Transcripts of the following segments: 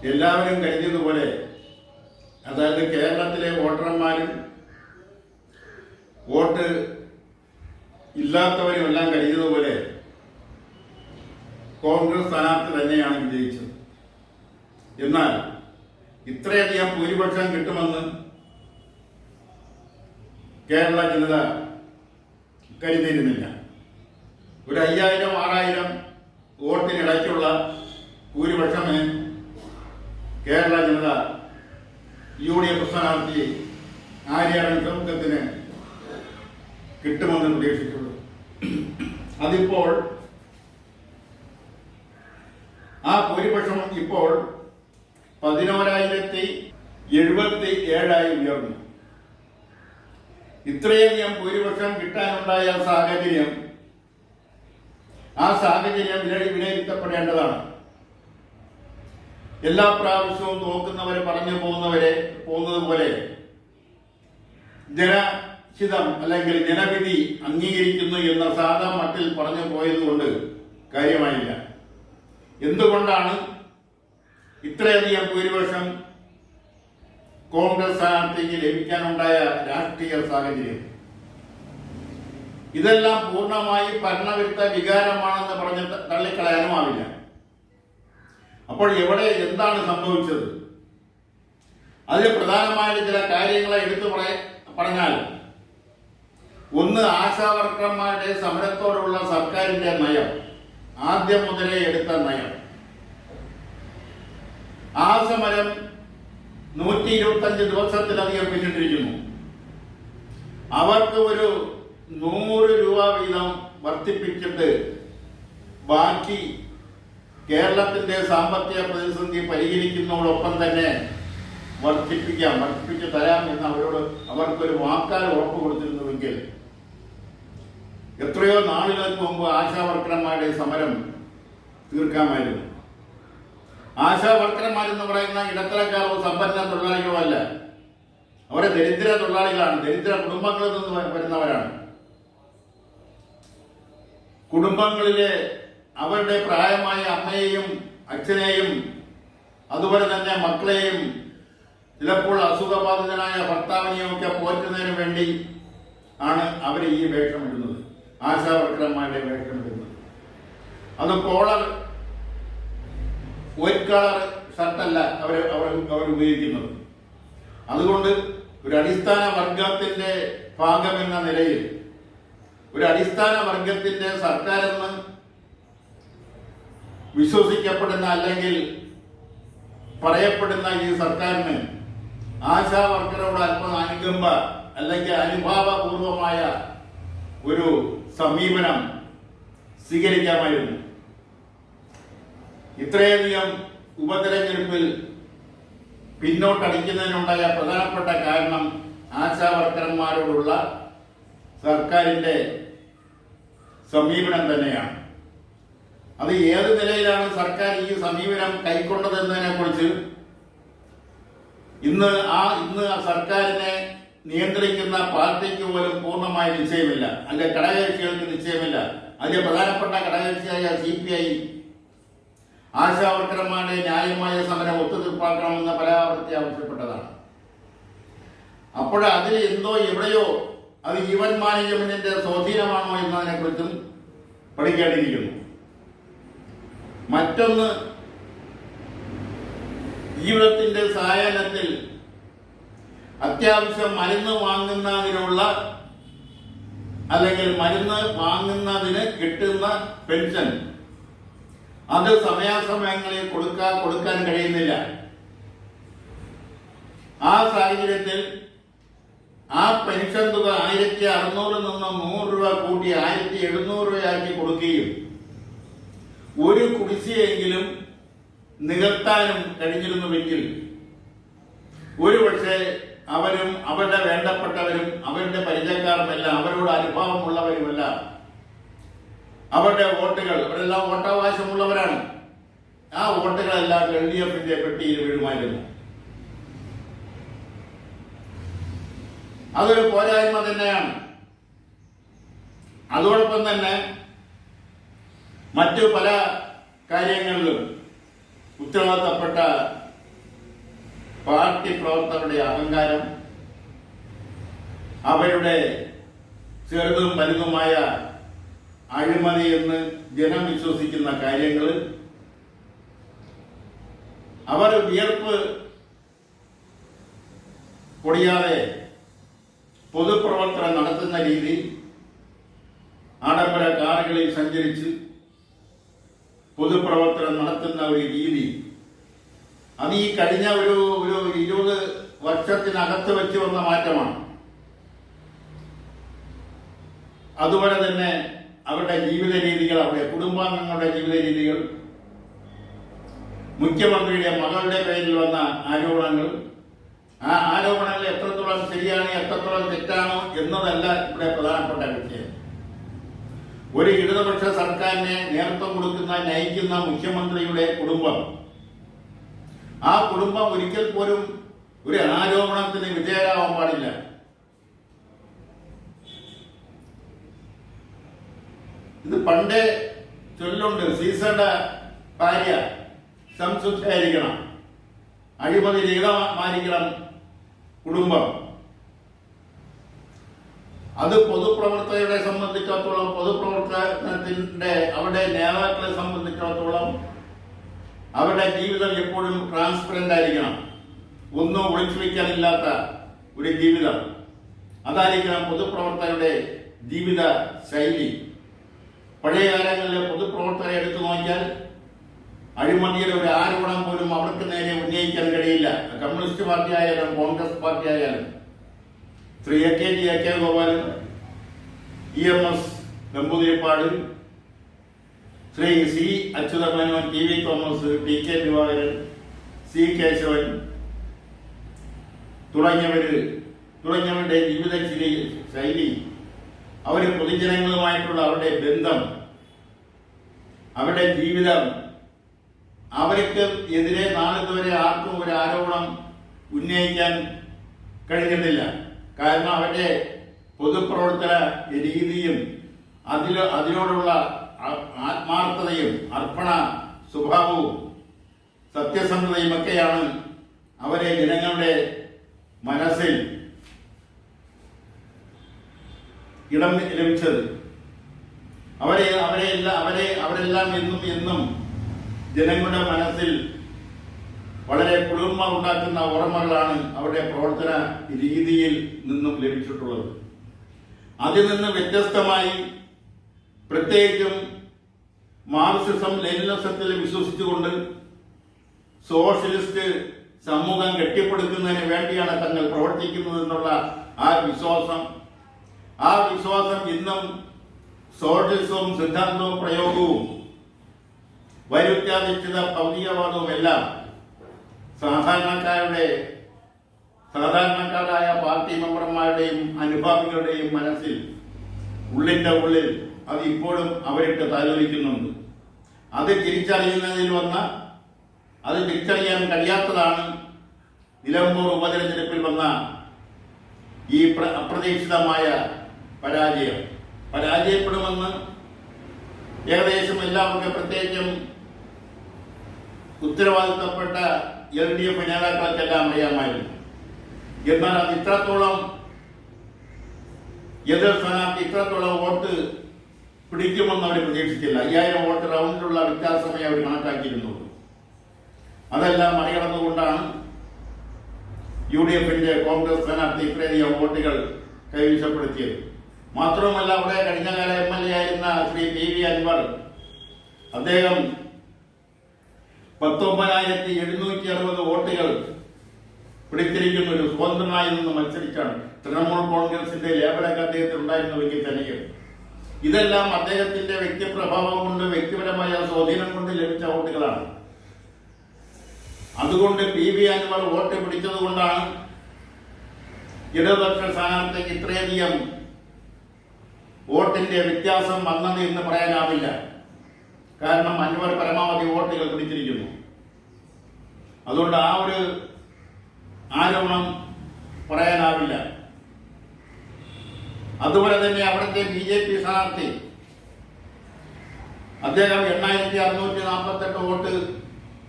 എല്ലാവരും കരുതിയതുപോലെ, അതായത് കേരളത്തിലെ വോട്ടർമാരും വോട്ട് ഇല്ലാത്തവരും എല്ലാം കരുതിയതുപോലെ കോൺഗ്രസ് സ്ഥാനാർത്ഥി തന്നെയാണ് വിജയിച്ചത്. എന്നാൽ ഇത്രയധികം ഭൂരിപക്ഷം കിട്ടുമെന്ന് കേരള ജനത കരുതിയിരുന്നില്ല. ഒരു 5000-6000 വോട്ടിനിടയ്ക്കുള്ള ഭൂരിപക്ഷമേ കേരള ജനത UDF സ്ഥാനാർത്ഥി ആര്യാടൻ ഷൗക്കത്തിന് കിട്ടുമെന്ന് പ്രതീക്ഷിച്ചുള്ളൂ. അതിപ്പോൾ ആ ഭൂരിപക്ഷം ഇപ്പോൾ 11,077 ഉയർന്നു. ഇത്രയധികം ഭൂരിപക്ഷം കിട്ടാനുണ്ടായ സാഹചര്യം, ആ സാഹചര്യം വിലയിരുത്തപ്പെടേണ്ടതാണ്. എല്ലാ പ്രാവശ്യവും തോക്കുന്നവരെ പറഞ്ഞു പോകുന്നത് പോലെ ജനഹിതം അല്ലെങ്കിൽ ജനവിധി അംഗീകരിക്കുന്നു എന്ന സാധാ മട്ടിൽ പറഞ്ഞു പോയതുകൊണ്ട് കാര്യമായില്ല. എന്തുകൊണ്ടാണ് ഇത്രയധികം ഭൂരിപക്ഷം കോൺഗ്രസ് സ്ഥാനാർത്ഥിക്ക് ലഭിക്കാനുണ്ടായ രാഷ്ട്രീയ സാഹചര്യം? ഇതെല്ലാം പൂർണ്ണമായി ഭരണവിരുദ്ധ വികാരമാണെന്ന് പറഞ്ഞ് തള്ളിക്കളയാനുമാവില്ല. അപ്പോൾ എവിടെ എന്താണ് സംഭവിച്ചത്? അതിൽ പ്രധാനമായ ചില കാര്യങ്ങളെ എടുത്തു പറഞ്ഞാൽ, ഒന്ന്, ആശാവർക്കർമാരുടെ സമരത്തോടുള്ള സർക്കാരിന്റെ നയം, ആദ്യം മുതലേ എടുത്ത നയം. ആ സമരം 125 ദിവസത്തിലധികം പിന്നിട്ടിരിക്കുന്നു. അവർക്ക് ഒരു 100 രൂപ വീതം വർദ്ധിപ്പിച്ചിട്ട് ബാക്കി കേരളത്തിന്റെ സാമ്പത്തിക പ്രതിസന്ധി പരിഹരിക്കുന്നതോടൊപ്പം തന്നെ വർദ്ധിപ്പിച്ചു തരാം എന്ന് അവർക്കൊരു വാക്കാൽ ഉറപ്പ് കൊടുത്തിരുന്നുവെങ്കിൽ എത്രയോ നാളുകൾക്ക് മുമ്പ് ആശാവർക്കർമാരുടെ സമരം തീർക്കാമായിരുന്നു. ആശാവർക്കർമാരെന്ന് പറയുന്ന ഇടത്തരക്കാരോ സമ്പന്ന തൊഴിലാളികളോ അല്ല. അവരെ ദരിദ്ര തൊഴിലാളികളാണ്, ദരിദ്ര കുടുംബങ്ങളിൽ നിന്ന് വരുന്നവരാണ്. കുടുംബങ്ങളിലെ അവരുടെ പ്രായമായ അമ്മയെയും അച്ഛനെയും അതുപോലെ തന്നെ മക്കളെയും ചിലപ്പോൾ അസുഖബാധിതനായ ഭർത്താവിനെയും ഒക്കെ പോറ്റുന്നതിന് വേണ്ടി ആണ് അവർ ഈ വേഷമിടുന്നത്, ആശാവർക്കർമാരുടെ വേഷമിടുന്നത്. അത് കോളർ, വൈറ്റ് കളർ ഷർട്ടല്ല അവർ ഉപയോഗിക്കുന്നത്. അതുകൊണ്ട് ഒരു അടിസ്ഥാന വർഗത്തിന്റെ ഭാഗമെന്ന നിലയിൽ, ഒരു അടിസ്ഥാന വർഗത്തിന്റെ സർക്കാരെന്ന് വിശ്വസിക്കപ്പെടുന്ന അല്ലെങ്കിൽ പറയപ്പെടുന്ന ഈ സർക്കാരിന് ആശാവർക്കരോട് അല്പം അനുകമ്പ അല്ലെങ്കിൽ അനുഭാവപൂർവമായ ഒരു സമീപനം സ്വീകരിക്കാമായിരുന്നു. ഇത്രയധികം ഉപതെരഞ്ഞെടുപ്പിൽ പിന്നോട്ടടിക്കുന്നതിനുണ്ടായ പ്രധാനപ്പെട്ട കാരണം ആശാവർക്കർമാരോടുള്ള സർക്കാരിന്റെ സമീപനം തന്നെയാണ്. അത് ഏത് നിലയിലാണ് സർക്കാർ ഈ സമീപനം കൈക്കൊണ്ടതെന്നതിനെ കുറിച്ച് ഇന്ന് ആ സർക്കാരിനെ നിയന്ത്രിക്കുന്ന പാർട്ടിക്ക് പോലും പൂർണ്ണമായ നിശ്ചയമില്ല, അതിന്റെ ഘടകകക്ഷികൾക്ക് നിശ്ചയമില്ല. അതിന്റെ പ്രധാനപ്പെട്ട ഘടകകക്ഷിയായ CPI ആശാവർക്കർമാരുടെ ന്യായമായ സമരം ഒത്തുതീർപ്പാക്കണമെന്ന് പരാവർത്തി ആവശ്യപ്പെട്ടതാണ്. അപ്പോൾ അതിൽ എന്തോ എവിടെയോ അത് ഈവൻ മാനേജ്മെന്റിന്റെ സ്വാധീനമാണോ എന്നതിനെ കുറിച്ചും പഠിക്കേണ്ടിയിരിക്കുന്നു. മറ്റൊന്ന്, ജീവിതത്തിന്റെ സായാഹ്നത്തിൽ അത്യാവശ്യം മരുന്ന് വാങ്ങുന്നതിനുള്ള അല്ലെങ്കിൽ മരുന്ന് വാങ്ങുന്നതിന് കിട്ടുന്ന പെൻഷൻ അത് സമയാസമയങ്ങളിൽ കൊടുക്കാൻ കഴിയുന്നില്ല. ആ സാഹചര്യത്തിൽ ആ പെൻഷൻ തുക 1600 നിന്ന് 100 രൂപ കൂട്ടി 1700 രൂപയാക്കി കൊടുക്കുകയും ഒരു കുടിശ്ശികയെങ്കിലും നികത്താനും കഴിഞ്ഞിരുന്നുവെങ്കിൽ ഒരുപക്ഷെ അവരും അവരുടെ വേണ്ടപ്പെട്ടവരും അവരുടെ പരിചയക്കാരുമെല്ലാം അവരോട് അനുഭാവമുള്ളവരുമെല്ലാം അവരുടെ വോട്ടുകൾ, അവരെല്ലാം വോട്ടവകാശമുള്ളവരാണ്, ആ വോട്ടുകളെല്ലാം LDFന്റെ പെട്ടിയിൽ വീഴുമായിരുന്നു. അതൊരു പോരായ്മ തന്നെയാണ്. അതോടൊപ്പം തന്നെ മറ്റു പല കാര്യങ്ങളിലും ഉത്തരവാദിത്തപ്പെട്ട പാർട്ടി പ്രവർത്തകരുടെ അഹങ്കാരം, അവരുടെ ചെറുതും വലുതുമായ അഴിമതി എന്ന് ജനം വിശ്വസിക്കുന്ന കാര്യങ്ങൾ, അവർ വിയർപ്പ് പൊടിയാതെ പൊതുപ്രവർത്തനം നടത്തുന്ന രീതി, ആഡംബര കാറുകളിൽ സഞ്ചരിച്ച് പൊതുപ്രവർത്തനം നടത്തുന്ന ഒരു രീതി, അത് ഈ കഴിഞ്ഞ ഒരു 20 വർഷത്തിനകത്ത് വെച്ച് വന്ന മാറ്റമാണ്. അതുപോലെ തന്നെ അവരുടെ ജീവിത രീതികൾ, അവരുടെ കുടുംബാംഗങ്ങളുടെ ജീവിത രീതികൾ, മുഖ്യമന്ത്രിയുടെ മകളുടെ പേരിൽ വന്ന ആരോപണങ്ങൾ, ആ ആരോപണങ്ങൾ എത്രത്തോളം ശരിയാണ് എത്രത്തോളം തെറ്റാണോ എന്നതല്ല ഇവിടെ പ്രധാനപ്പെട്ട വിഷയം. ഒരു ഇടതുപക്ഷ സർക്കാരിനെ നേതൃത്വം കൊടുക്കുന്ന നയിക്കുന്ന മുഖ്യമന്ത്രിയുടെ കുടുംബം, ആ കുടുംബം ഒരിക്കൽ പോലും ഒരു ആരോപണത്തിന് വിധേയരാവാൻ പാടില്ല. ഇത് പണ്ടേ ചൊല്ലുണ്ട്, സീസറുടെ ഭാര്യ സംശുദ്ധയായിരിക്കണം, അഴിമതി രഹിതമായിരിക്കണം കുടുംബം. അത് പൊതുപ്രവർത്തകരെ സംബന്ധിച്ചിടത്തോളം, പൊതുപ്രവർത്തനത്തിന്റെ അവരുടെ നേതാക്കളെ സംബന്ധിച്ചിടത്തോളം അവരുടെ ജീവിതം എപ്പോഴും ട്രാൻസ്പെറന്റ് ആയിരിക്കണം, ഒന്നും ഒളിച്ചു വയ്ക്കാനില്ലാത്ത ഒരു ജീവിതം. അതായിരിക്കണം പൊതുപ്രവർത്തകരുടെ ജീവിത ശൈലി. പഴയ കാലങ്ങളിലെ പൊതുപ്രവർത്തകരെ എടുത്തു നോക്കിയാൽ അഴിമതിയുടെ ഒരു ആരോപണം പോലും അവർക്ക് നേരെ ഉന്നയിക്കാൻ കഴിയില്ല. കമ്മ്യൂണിസ്റ്റ് പാർട്ടി ആയാലും കോൺഗ്രസ് പാർട്ടി ആയാലും Shri A.K. Gopalan, EMS Namboodiripad, Shri C. Achutha Menon, TV Thomas, TK Divakaran, C. Kesavan തുടങ്ങിയവരുടെ ജീവിത ശൈലി, അവര് പൊതുജനങ്ങളുമായിട്ടുള്ള അവരുടെ ബന്ധം, അവരുടെ ജീവിതം, അവർക്ക് എതിരെ നാളിതുവരെ ആർക്കും ഒരു ആരോപണം ഉന്നയിക്കാൻ കഴിഞ്ഞിട്ടില്ല. കാരണം അവരുടെ പൊതുപ്രവർത്തന രീതിയും അതിനോടുള്ള ആത്മാർത്ഥതയും അർപ്പണ സ്വഭാവവും സത്യസന്ധതയും ഒക്കെയാണ് അവരെ ജനങ്ങളുടെ മനസ്സിൽ ഇടം ലഭിച്ചത്. അവരെല്ലാം എന്നും ജനങ്ങളുടെ മനസ്സിൽ വളരെ കുളിർമ ഉണ്ടാക്കുന്ന ഓർമ്മകളാണ് അവരുടെ പ്രവർത്തന രീതിയിൽ നിന്നും ലഭിച്ചിട്ടുള്ളത്. അതിൽ നിന്ന് വ്യത്യസ്തമായി, പ്രത്യേകിച്ചും മാർക്സിസം ലെനിനിസത്തിൽ വിശ്വസിച്ചുകൊണ്ട് സോഷ്യലിസ്റ്റ് സമൂഹം കെട്ടിപ്പടുക്കുന്നതിന് വേണ്ടിയാണ് തങ്ങൾ പ്രവർത്തിക്കുന്നതെന്നുള്ള ആ വിശ്വാസം ഇന്നും സോഷ്യലിസവും സിദ്ധാന്തവും പ്രയോഗവും വൈരുദ്ധ്യാധിഷ്ഠിത ഭൗതികവാദവും എല്ലാം സാധാരണക്കാരായ പാർട്ടി മെമ്പർമാരുടെയും അനുഭാവികളുടെയും മനസ്സിൽ ഉള്ളിന്റെ ഉള്ളിൽ അത് ഇപ്പോഴും അവരിട്ട് താലോലിക്കുന്നുണ്ട്. അത് തിരിച്ചറിയാൻ കഴിയാത്തതാണ് നിലമ്പൂർ ഉപതെരഞ്ഞെടുപ്പിൽ വന്ന ഈ അപ്രതീക്ഷിതമായ പരാജയപ്പെടുമെന്ന് ഏകദേശം എല്ലാവർക്കും, പ്രത്യേകിച്ചും ഉത്തരവാദിത്തപ്പെട്ട LDF നേതാക്കൾക്കെല്ലാം അറിയാമായിരുന്നു. എന്നാൽ അത് ഇത്രത്തോളം എതിർ സ്ഥാനാർത്ഥി ഇത്രത്തോളം വോട്ട് പിടിക്കുമെന്ന് അവർ പ്രതീക്ഷിച്ചില്ല. 5000 വോട്ട് റൗണ്ടിലുള്ള വ്യത്യാസമേ അവർ കണക്കാക്കിയിരുന്നുള്ളൂ. അതെല്ലാം മറികടന്നുകൊണ്ടാണ് UDFന്റെ കോൺഗ്രസ് സ്ഥാനാർത്ഥി ഇത്രയധികം വോട്ടുകൾ കൈവശപ്പെടുത്തിയത്. മാത്രവുമല്ല, അവിടെ കഴിഞ്ഞകാല MLA ആയിരുന്ന ശ്രീ PV അൻവർ, അദ്ദേഹം 19,760 വോട്ടുകൾ പിടിച്ചിരിക്കുന്ന ഒരു സ്വതന്ത്രനായി നിന്ന് മത്സരിച്ചാണ്. തൃണമൂൽ കോൺഗ്രസിന്റെ ലേബലൊക്കെ അദ്ദേഹത്തിന് ഉണ്ടായിരുന്നുവെങ്കിൽ തന്നെയും ഇതെല്ലാം അദ്ദേഹത്തിന്റെ വ്യക്തിപ്രഭാവം കൊണ്ട്, വ്യക്തിപരമായ സ്വാധീനം കൊണ്ട് ലഭിച്ച വോട്ടുകളാണ്. അതുകൊണ്ട് PV അൻവർ വോട്ട് പിടിച്ചത് കൊണ്ടാണ് ഇടതുപക്ഷ സ്ഥാനാർത്ഥിക്ക് ഇത്രയധികം വോട്ടിന്റെ വ്യത്യാസം വന്നത് എന്ന് പറയാനാവില്ല. കാരണം അൻവർ പരമാവധി വോട്ടുകൾ പിടിച്ചിരിക്കുന്നു. അതുകൊണ്ട് ആ ഒരു ആരോപണം പറയാനാവില്ല. അതുപോലെ തന്നെ അവിടുത്തെ BJP സ്ഥാനാർത്ഥി അദ്ദേഹം 8648 വോട്ട്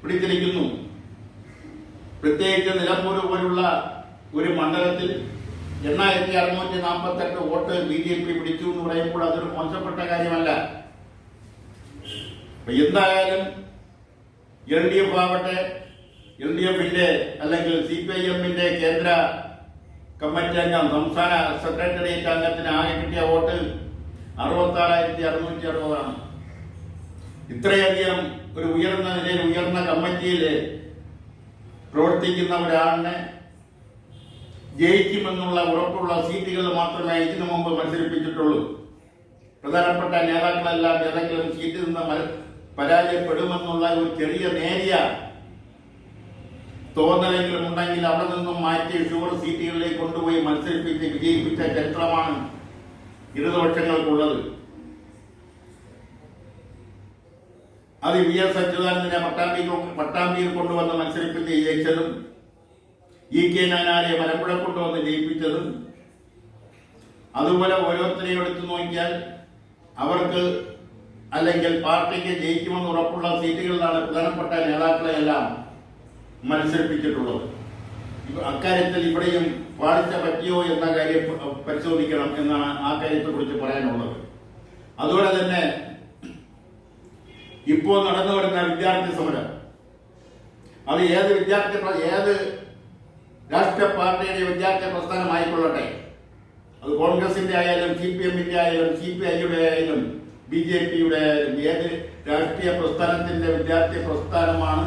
പിടിച്ചിരിക്കുന്നു. പ്രത്യേകിച്ച് നിലമ്പൂർ പോലുള്ള ഒരു മണ്ഡലത്തിൽ 8648 വോട്ട് BJP പിടിച്ചു എന്ന് പറയുമ്പോൾ അതൊരു മോശപ്പെട്ട കാര്യമല്ല. എന്തായാലും LDF ആവട്ടെ, LDFന്റെ അല്ലെങ്കിൽ CPIMന്റെ കേന്ദ്ര കമ്മിറ്റി അംഗം, സംസ്ഥാന സെക്രട്ടേറിയറ്റ് അംഗത്തിന് ആകെ കിട്ടിയ വോട്ട് 66,660 ഇത്രയധികം ഒരു ഉയർന്ന നിലയിൽ ഉയർന്ന കമ്മിറ്റിയിൽ പ്രവർത്തിക്കുന്ന ഒരാളിനെ ജയിക്കുമെന്നുള്ള ഉറപ്പുള്ള സീറ്റുകൾ മാത്രമേ ഇതിനു മുമ്പ് മത്സരിപ്പിച്ചിട്ടുള്ളൂ. പ്രധാനപ്പെട്ട നേതാക്കളെല്ലാം ഏതെങ്കിലും സീറ്റിൽ നിന്ന് പരാജയപ്പെടുമെന്നുള്ള ഒരു ചെറിയ നേരിയ തോന്നലെങ്കിലും ഉണ്ടെങ്കിൽ അവിടെ നിന്നും മാറ്റി ഷുവർ സീറ്റുകളിലേക്ക് കൊണ്ടുപോയി മത്സരിപ്പിച്ച് വിജയിപ്പിച്ച ചരിത്രമാണ് ഇടതുപക്ഷങ്ങൾക്കുള്ളത്. അത് VS അച്യുതാനന്ദനെ പട്ടാമ്പിയിൽ കൊണ്ടുവന്ന് മത്സരിപ്പിച്ച് ജയിച്ചതും EK നായനാരെ മലമ്പുഴ കൊണ്ടുവന്ന് ജയിപ്പിച്ചതും, അതുപോലെ ഓരോരുത്തരെയും എടുത്തു നോക്കിയാൽ അവർക്ക് അല്ലെങ്കിൽ പാർട്ടിക്ക് ജയിക്കുമെന്ന് ഉറപ്പുള്ള സീറ്റുകളിലാണ് പ്രധാനപ്പെട്ട നേതാക്കളെ എല്ലാം മത്സരിപ്പിച്ചിട്ടുള്ളത്. അക്കാര്യത്തിൽ ഇവിടെയും പാളിച്ച പറ്റിയോ എന്ന കാര്യം പരിശോധിക്കണം എന്നാണ് ആ കാര്യത്തെക്കുറിച്ച് പറയാനുള്ളത്. അതുപോലെ തന്നെ ഇപ്പോൾ നടന്നു വരുന്ന വിദ്യാർത്ഥി സമരം, അത് ഏത് രാഷ്ട്രീയ പാർട്ടിയുടെ വിദ്യാർത്ഥി പ്രസ്ഥാനമായിക്കൊള്ളട്ടെ, അത് കോൺഗ്രസിന്റെ ആയാലും CPMന്റെ ആയാലും CPIയുടെ ആയാലും BJPയുടെ ആയാലും ഏത് രാഷ്ട്രീയ പ്രസ്ഥാനത്തിന്റെ വിദ്യാർത്ഥി പ്രസ്ഥാനമാണ്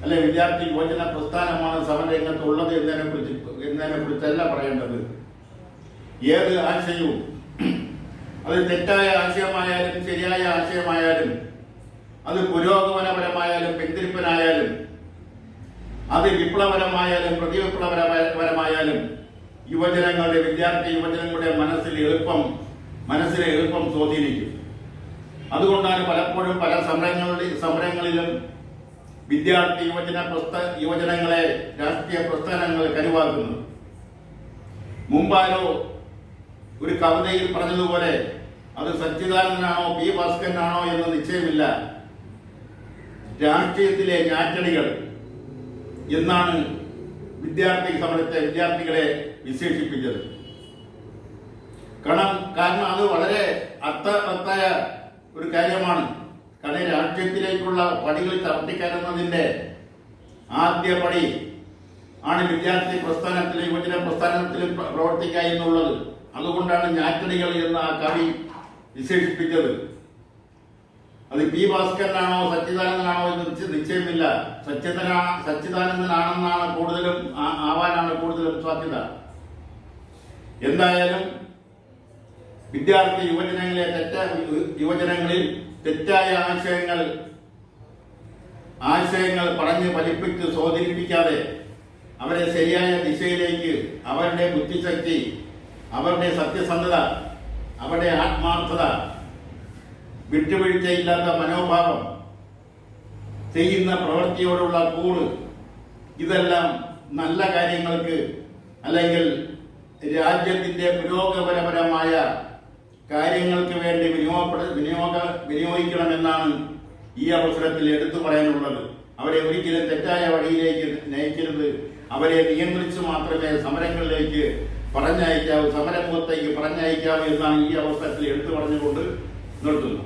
അല്ലെ വിദ്യാർത്ഥി യുവജന പ്രസ്ഥാനമാണ് സമരരംഗത്തുള്ളത് എന്നതിനെ കുറിച്ചല്ല പറയേണ്ടത്. ഏത് ആശയവും, അത് തെറ്റായ ആശയമായാലും ശരിയായ ആശയമായാലും, അത് പുരോഗമനപരമായാലും പിന്തിരിപ്പനായാലും, അത് വിപ്ലവപരമായാലും പ്രതിവിപ്ലവപരമായാലും വിദ്യാർത്ഥി യുവജനങ്ങളുടെ മനസ്സിലെ എളുപ്പം സ്വാധീനിക്കും. അതുകൊണ്ടാണ് പലപ്പോഴും പല സമരങ്ങളിലും വിദ്യാർത്ഥി യുവജനങ്ങളെ രാഷ്ട്രീയ പ്രസ്ഥാനങ്ങൾ കരുവാക്കുന്നത്. മുമ്പാരോ ഒരു കവിതയിൽ പറഞ്ഞതുപോലെ അത് സച്ചിദാനന്ദനാണോ P. ഭാസ്കരനാണോ എന്ന് നിശ്ചയമില്ല, രാഷ്ട്രീയത്തിലെ ഞാറ്റടികൾ എന്നാണ് വിദ്യാർത്ഥികളെ വിശേഷിപ്പിച്ചത്. കാരണം അത് വളരെ അർത്ഥവത്തായ ഒരു കാര്യമാണ്. കാരണം രാഷ്ട്രീയത്തിലേക്കുള്ള പടികൾ ചവിട്ടിക്കയറുന്നതിന്റെ ആദ്യ പടി ആണ് വിദ്യാർത്ഥി പ്രസ്ഥാനത്തിലും യുവജന പ്രസ്ഥാനത്തിലും പ്രവർത്തിക്കുക എന്നുള്ളത്. അതുകൊണ്ടാണ് ഞാറ്റടികൾ എന്ന് ആ കവി വിശേഷിപ്പിച്ചത്. അത് P. ഭാസ്കരനാണോ സച്ചിദാനന്ദനാണോ എന്ന് നിശ്ചയമില്ല. സച്ചിദാനന്ദനാണെന്നാണ് ആവാനാണ് കൂടുതലും സാധ്യത. എന്തായാലും വിദ്യാർത്ഥി യുവജനങ്ങളിൽ തെറ്റായ ആശയങ്ങൾ പറഞ്ഞ് ഫലിപ്പിച്ച് സ്വാധീനിപ്പിക്കാതെ അവരെ ശരിയായ ദിശയിലേക്ക്, അവരുടെ ബുദ്ധിശക്തി, അവരുടെ സത്യസന്ധത, അവരുടെ ആത്മാർത്ഥത, വിട്ടുവീഴ്ചയില്ലാത്ത മനോഭാവം, ചെയ്യുന്ന പ്രവൃത്തിയോടുള്ള കൂറ്, ഇതെല്ലാം നല്ല കാര്യങ്ങൾക്ക് അല്ലെങ്കിൽ രാജ്യത്തിന്റെ പുരോഗമനപരമായ കാര്യങ്ങൾക്ക് വേണ്ടി വിനിയോഗിക്കണമെന്നാണ് ഈ അവസരത്തിൽ എടുത്തു പറയാനുള്ളത്. അവരെ ഒരിക്കലും തെറ്റായ വഴിയിലേക്ക് നയിക്കരുത്. അവരെ നിയന്ത്രിച്ച് മാത്രമേ സമരങ്ങളിലേക്ക് സമരമുഖത്തേക്ക് പറഞ്ഞയക്കാവൂ എന്നാണ് ഈ അവസരത്തിൽ എടുത്തു പറഞ്ഞുകൊണ്ട് നിർത്തുന്നു.